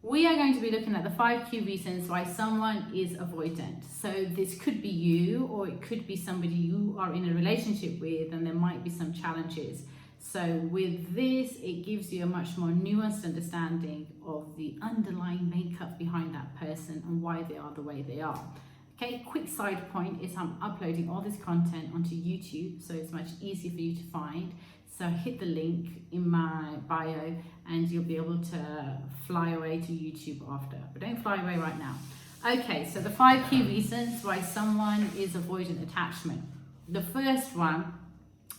We are going to be looking at the 5 key reasons why someone is avoidant. So this could be you, or it could be somebody you are in a relationship with, and there might be some challenges. So with this, it gives you a much more nuanced understanding of the underlying makeup behind that person and why they are the way they are. Okay, quick side point is I'm uploading all this content onto YouTube, so it's much easier for you to find. So hit the link in my bio and you'll be able to fly away to YouTube after, but don't fly away right now. Okay, so the 5 key reasons why someone is avoidant attachment. The first one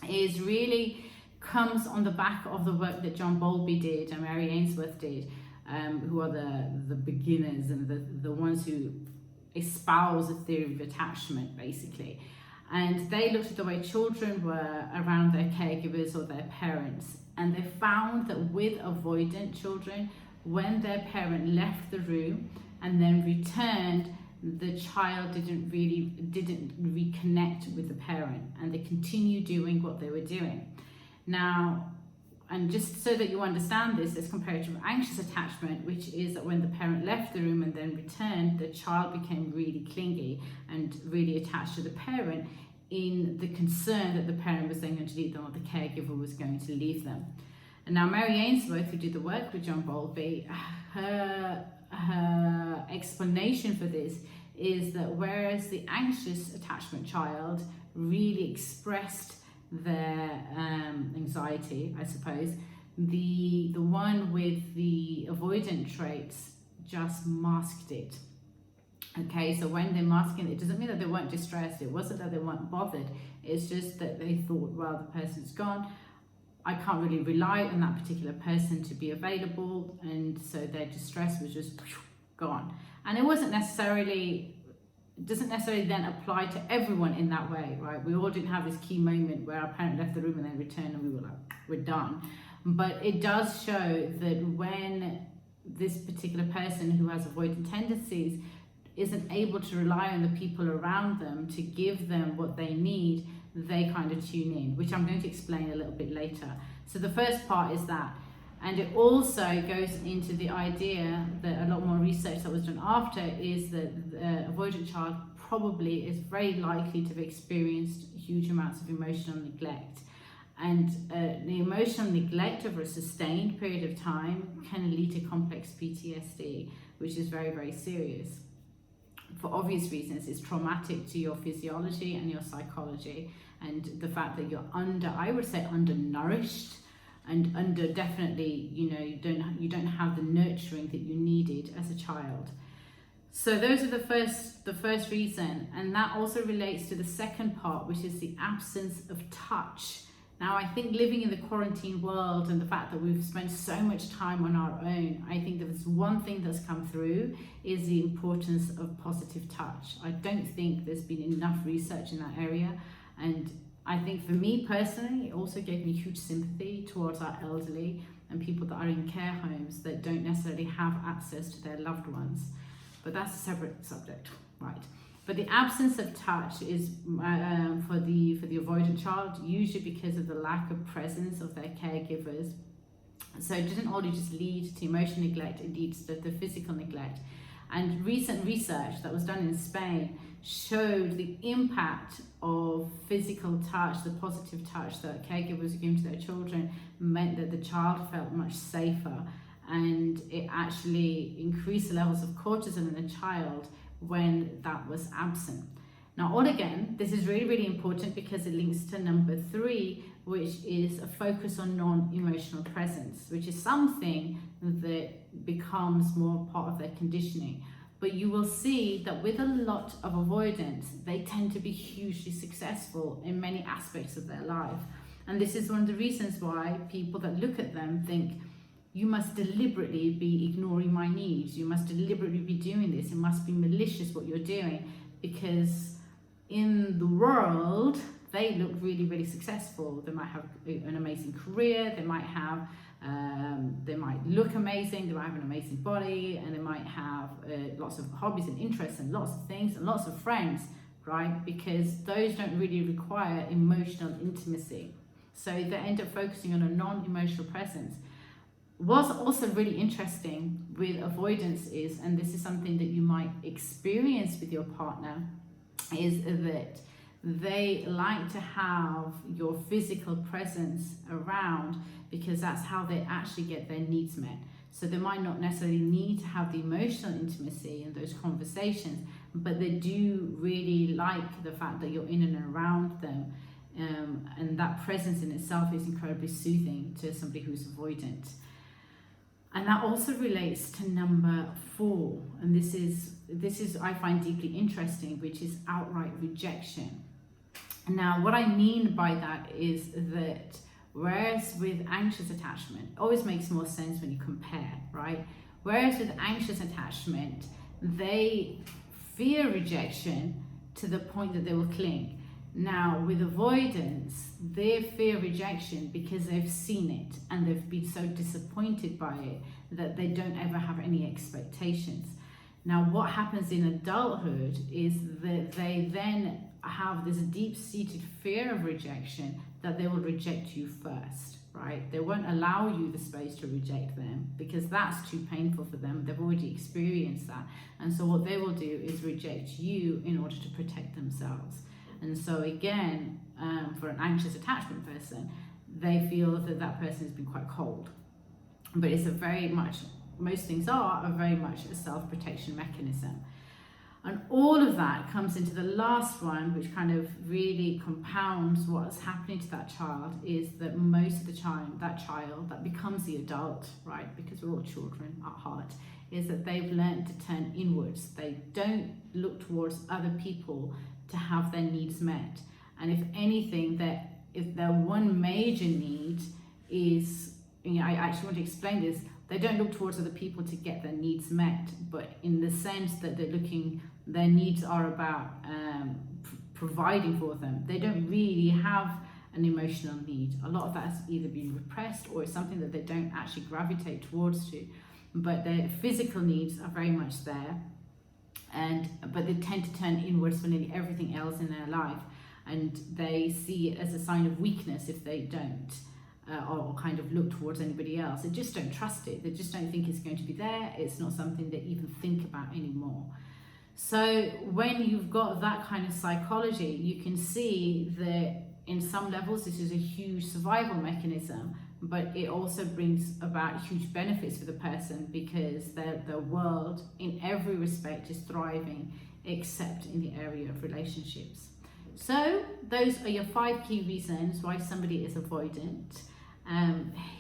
is really comes on the back of the work that John Bowlby did and Mary Ainsworth did, who are the beginners and the ones who espouse a theory of attachment, basically. And they looked at the way children were around their caregivers or their parents, and they found that with avoidant children, when their parent left the room and then returned, the child didn't reconnect with the parent, and they continued doing what they were doing. Now, and just so that you understand this, there's comparative anxious attachment, which is that when the parent left the room and then returned, the child became really clingy and really attached to the parent in the concern that the parent was then going to leave them or the caregiver was going to leave them. And now Mary Ainsworth, who did the work with John Bowlby, her explanation for this is that whereas the anxious attachment child really expressed their anxiety, I suppose, the one with the avoidant traits just masked it. Okay, so when they're masking it doesn't mean that they weren't distressed. It wasn't that they weren't bothered. It's just that they thought, well, the person's gone. I can't really rely on that particular person to be available, and so their distress was just gone. And it doesn't necessarily then apply to everyone in that way, right? We all didn't have this key moment where our parent left the room and then returned and we were like, we're done. But it does show that when this particular person who has avoidant tendencies isn't able to rely on the people around them to give them what they need, they kind of tune in, which I'm going to explain a little bit later. So the first part is that. And it also goes into the idea that a lot more research that was done after is that the avoidant child probably is very likely to have experienced huge amounts of emotional neglect. And the emotional neglect over a sustained period of time can lead to complex PTSD, which is very, very serious. For obvious reasons, it's traumatic to your physiology and your psychology, and the fact that you're I would say undernourished, and under definitely, you don't have the nurturing that you needed as a child. So those are the first reason, and that also relates to the second part, which is the absence of touch. Now, I think living in the quarantine world and the fact that we've spent so much time on our own, I think there's one thing that's come through is the importance of positive touch. I don't think there's been enough research in that area, and I think for me personally, it also gave me huge sympathy towards our elderly and people that are in care homes that don't necessarily have access to their loved ones. But that's a separate subject, right? But the absence of touch is for the avoidant child, usually because of the lack of presence of their caregivers. So it doesn't only just lead to emotional neglect, it leads to the physical neglect. And recent research that was done in Spain showed the impact of physical touch, the positive touch that caregivers are giving to their children, meant that the child felt much safer, and it actually increased the levels of cortisol in the child when that was absent. Now, all again, this is really, really important because it links to number 3, which is a focus on non-emotional presence, which is something that becomes more part of their conditioning. But you will see that with a lot of avoidance, they tend to be hugely successful in many aspects of their life. And this is one of the reasons why people that look at them think, you must deliberately be ignoring my needs. You must deliberately be doing this. It must be malicious what you're doing, because in the world, they look really, really successful. They might have an amazing career. They might look amazing. They might have an amazing body, and they might have lots of hobbies and interests and lots of things and lots of friends, right? Because those don't really require emotional intimacy. So they end up focusing on a non-emotional presence. What's also really interesting with avoidance is, and this is something that you might experience with your partner, is that they like to have your physical presence around because that's how they actually get their needs met. So they might not necessarily need to have the emotional intimacy and those conversations, but they do really like the fact that you're in and around them. And that presence in itself is incredibly soothing to somebody who's avoidant. And that also relates to number 4, and this is I find deeply interesting, which is outright rejection. Now, what I mean by that is that whereas with anxious attachment, it always makes more sense when you compare, right? Whereas with anxious attachment, they fear rejection to the point that they will cling. Now, with avoidance, they fear rejection because they've seen it and they've been so disappointed by it that they don't ever have any expectations. Now, what happens in adulthood is that they then have this deep-seated fear of rejection, that they will reject you first, right? They won't allow you the space to reject them because that's too painful for them. They've already experienced that. And so what they will do is reject you in order to protect themselves. And so again, for an anxious attachment person, they feel that that person has been quite cold. But it's a very much, most things are very much a self-protection mechanism. And all of that comes into the last one, which kind of really compounds what's happening to that child, is that most of the time, that child that becomes the adult, right, because we're all children at heart, is that they've learned to turn inwards. They don't look towards other people to have their needs met. And if anything, if their one major need is, I actually want to explain this, they don't look towards other people to get their needs met, but in the sense that their needs are about providing for them. They don't really have an emotional need. A lot of that has either been repressed or it's something that they don't actually gravitate towards to, but their physical needs are very much there. But they tend to turn inwards for nearly everything else in their life, and they see it as a sign of weakness if they don't or kind of look towards anybody else. They just don't trust it. They just don't think it's going to be there. It's not something they even think about anymore. So when you've got that kind of psychology, you can see that in some levels this is a huge survival mechanism, but it also brings about huge benefits for the person because their world in every respect is thriving except in the area of relationships. So those are your 5 key reasons why somebody is avoidant.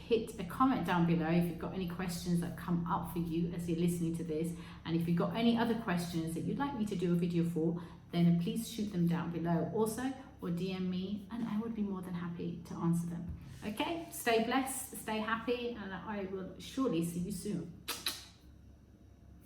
Hit a comment down below if you've got any questions that come up for you as you're listening to this, and if you've got any other questions that you'd like me to do a video for, then please shoot them down below also, or DM me and I would be more than happy to answer them. Okay, stay blessed, stay happy, and I will surely see you soon.